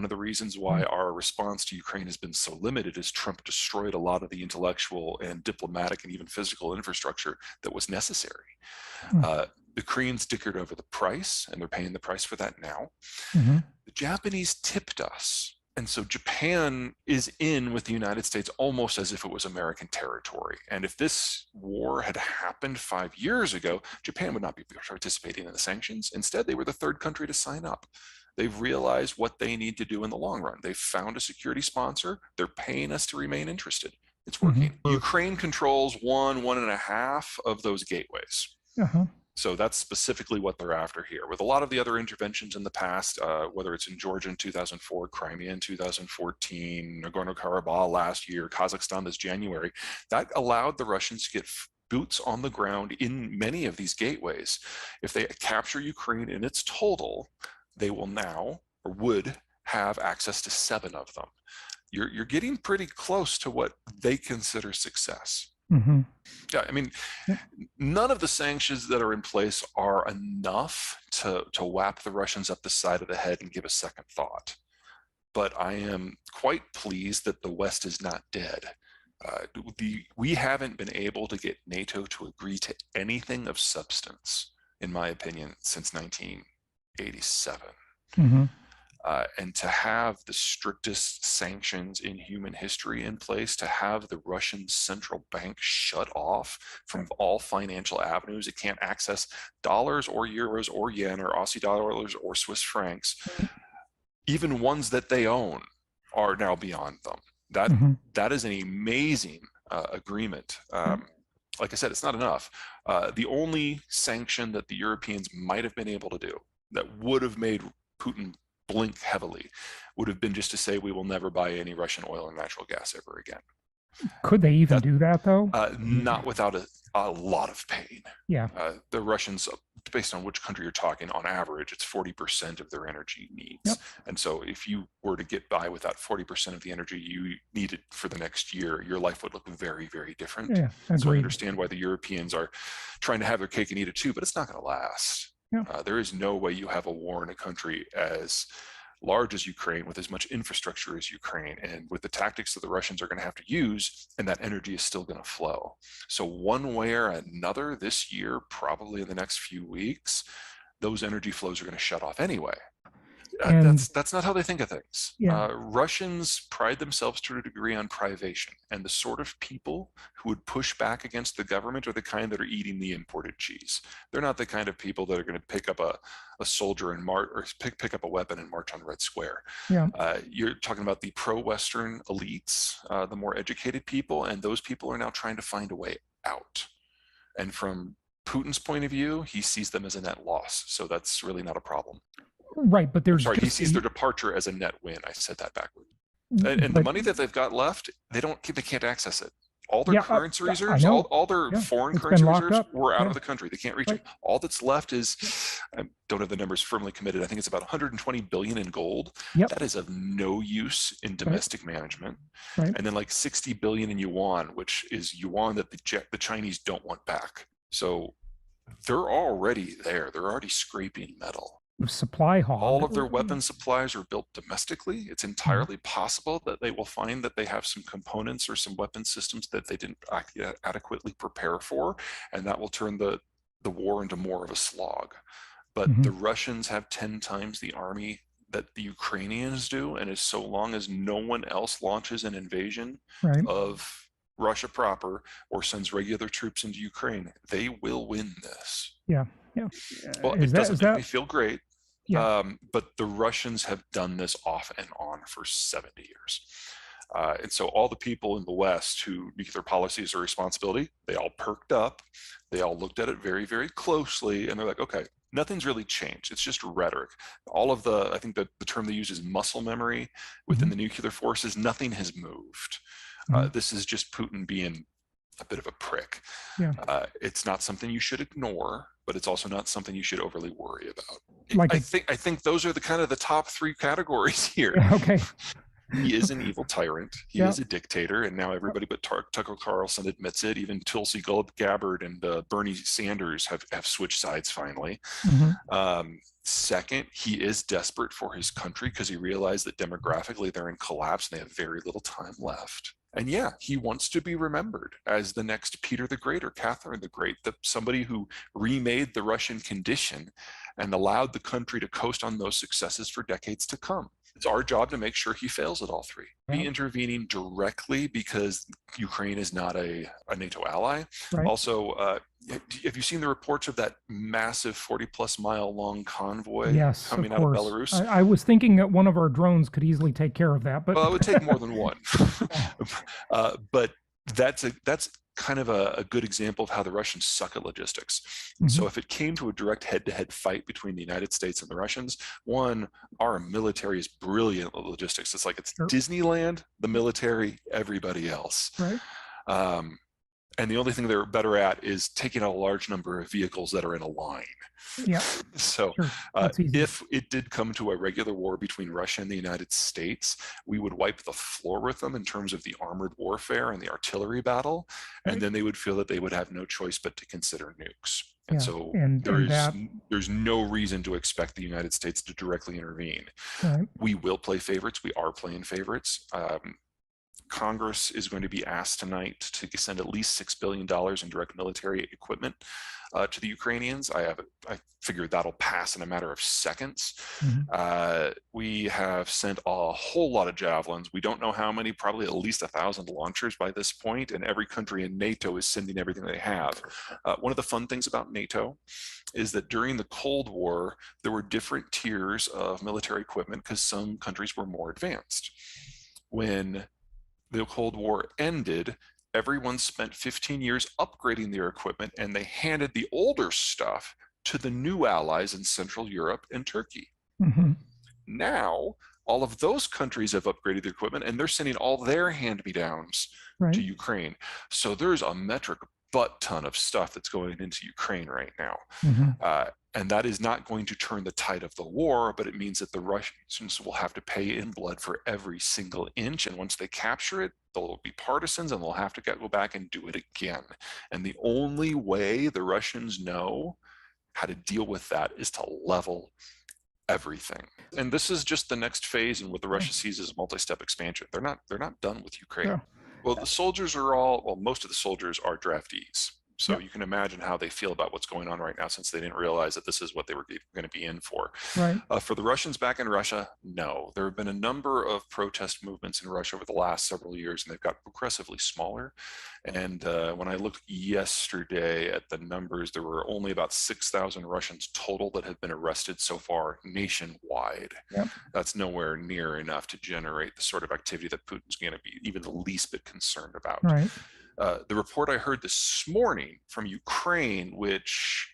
One of the reasons why our response to Ukraine has been so limited is Trump destroyed a lot of the intellectual and diplomatic and even physical infrastructure that was necessary. The Koreans dickered over the price, and they're paying the price for that now. The Japanese tipped us. And so Japan is in with the United States almost as if it was American territory. And if this war had happened 5 years ago, Japan would not be participating in the sanctions. Instead, they were the third country to sign up. They've realized what they need to do in the long run. They've found a security sponsor. They're paying us to remain interested. It's working. Ukraine controls 1.5 of those gateways. So that's specifically what they're after here. With a lot of the other interventions in the past, whether it's in Georgia in 2004, Crimea in 2014, Nagorno-Karabakh last year, Kazakhstan this January, that allowed the Russians to get boots on the ground in many of these gateways. If they capture Ukraine in its total, they will now, or would, have access to 7 of them. You're getting pretty close to what they consider success. Yeah, I mean, none of the sanctions that are in place are enough to whap the Russians up the side of the head and give a second thought. But I am quite pleased that the West is not dead. We haven't been able to get NATO to agree to anything of substance, in my opinion, since 1987. And to have the strictest sanctions in human history in place, to have the Russian central bank shut off from all financial avenues, it can't access dollars or euros or yen or Aussie dollars or Swiss francs, even ones that they own are now beyond them. That is an amazing agreement. Like I said, it's not enough. The only sanction that the Europeans might have been able to do that would have made Putin blink heavily would have been just to say we will never buy any Russian oil and natural gas ever again. Could they even do that though? Not without a lot of pain. Yeah. The Russians, based on which country you're talking, on average, it's 40% of their energy needs. And so if you were to get by without 40% of the energy you needed for the next year, your life would look very, very different. So I understand why the Europeans are trying to have their cake and eat it too, but it's not going to last. There is no way you have a war in a country as large as Ukraine, with as much infrastructure as Ukraine, and with the tactics that the Russians are going to have to use, and that energy is still going to flow. So one way or another this year, probably in the next few weeks, those energy flows are going to shut off anyway. That's not how they think of things. Russians pride themselves to a degree on privation, and the sort of people who would push back against the government are the kind that are eating the imported cheese. They're not the kind of people that are going to pick up a soldier and march, or pick up a weapon and march on Red Square. You're talking about the pro-Western elites, the more educated people, and those people are now trying to find a way out. And from Putin's point of view, he sees them as a net loss, so that's really not a problem. Right, but there's he sees their departure as a net win. I said that backward. And the money that they've got left, they can't access it. All their currency reserves, all their foreign currency reserves were out of the country. They can't reach it. All that's left is, I don't have the numbers firmly committed, I think it's about 120 billion in gold. That is of no use in domestic management. And then like 60 billion in yuan, which is yuan that the Chinese don't want back. So they're already there. They're already scraping metal. Supply hog. All of their weapon supplies are built domestically. It's entirely possible that they will find that they have some components or some weapon systems that they didn't adequately prepare for, and that will turn the war into more of a slog. But the Russians have 10 times the army that the Ukrainians do, and as so long as no one else launches an invasion of Russia proper or sends regular troops into Ukraine, they will win this. Well, it doesn't make me feel great. But the Russians have done this off and on for 70 years. And so all the people in the West who nuclear policies are responsibility, they all perked up. They all looked at it very, very closely, and they're like, okay, nothing's really changed. It's just rhetoric. All of I think that the term they use is muscle memory within the nuclear forces. Nothing has moved. This is just Putin being a bit of a prick. It's not something you should ignore, but it's also not something you should overly worry about. I think those are the kind of the top 3 categories here. He is an evil tyrant. He Yeah. is a dictator, and now everybody but Tucker Carlson admits it. Even Tulsi Gabbard and Bernie Sanders have switched sides finally. Hmm. Second, he is desperate for his country because he realized that demographically they're in collapse and they have very little time left. And yeah, he wants to be remembered as the next Peter the Great or Catherine the Great, somebody who remade the Russian condition and allowed the country to coast on those successes for decades to come. It's our job to make sure he fails at all three. Be intervening directly because Ukraine is not a NATO ally. Right. Also, have you seen the reports of that massive 40-plus mile long convoy coming out of Belarus? I was thinking that one of our drones could easily take care of that, but well, it would take more than one. But that's kind of a good example of how the Russians suck at logistics. Mm-hmm. So if it came to a direct head-to-head fight between the United States and the Russians, one, our military is brilliant at logistics. It's like it's Disneyland, the military, everybody else. Right. And the only thing they're better at is taking out a large number of vehicles that are in a line. Yeah. So if it did come to a regular war between Russia and the United States, we would wipe the floor with them in terms of the armored warfare and the artillery battle. Right. And then they would feel that they would have no choice but to consider nukes. And so there's no reason to expect the United States to directly intervene. Right. We will play favorites. We are playing favorites. Congress is going to be asked tonight to send at least $6 billion in direct military equipment to the Ukrainians. I figure that'll pass in a matter of seconds. Mm-hmm. We have sent a whole lot of javelins. We don't know how many, probably at least 1,000 launchers by this point, and every country in NATO is sending everything they have. One of the fun things about NATO is that during the Cold War, there were different tiers of military equipment because some countries were more advanced. When the Cold War ended, everyone spent 15 years upgrading their equipment, and they handed the older stuff to the new allies in Central Europe and Turkey. Mm-hmm. Now, all of those countries have upgraded their equipment, and they're sending all their hand-me-downs to Ukraine. So there's a metric butt ton of stuff that's going into Ukraine right now. Mm-hmm. And that is not going to turn the tide of the war, but it means that the Russians will have to pay in blood for every single inch. And once they capture it, they'll be partisans and they'll have to go back and do it again. And the only way the Russians know how to deal with that is to level everything. And this is just the next phase in what the Russia sees as a multi-step expansion. They're not done with Ukraine. Yeah. Well, the soldiers are most of the soldiers are draftees. So you can imagine how they feel about what's going on right now, since they didn't realize that this is what they were going to be in for. Right. For the Russians back in Russia, no. There have been a number of protest movements in Russia over the last several years, and they've got progressively smaller. And when I looked yesterday at the numbers, there were only about 6,000 Russians total that have been arrested so far nationwide. Yep. That's nowhere near enough to generate the sort of activity that Putin's going to be even the least bit concerned about. Right. The report I heard this morning from Ukraine, which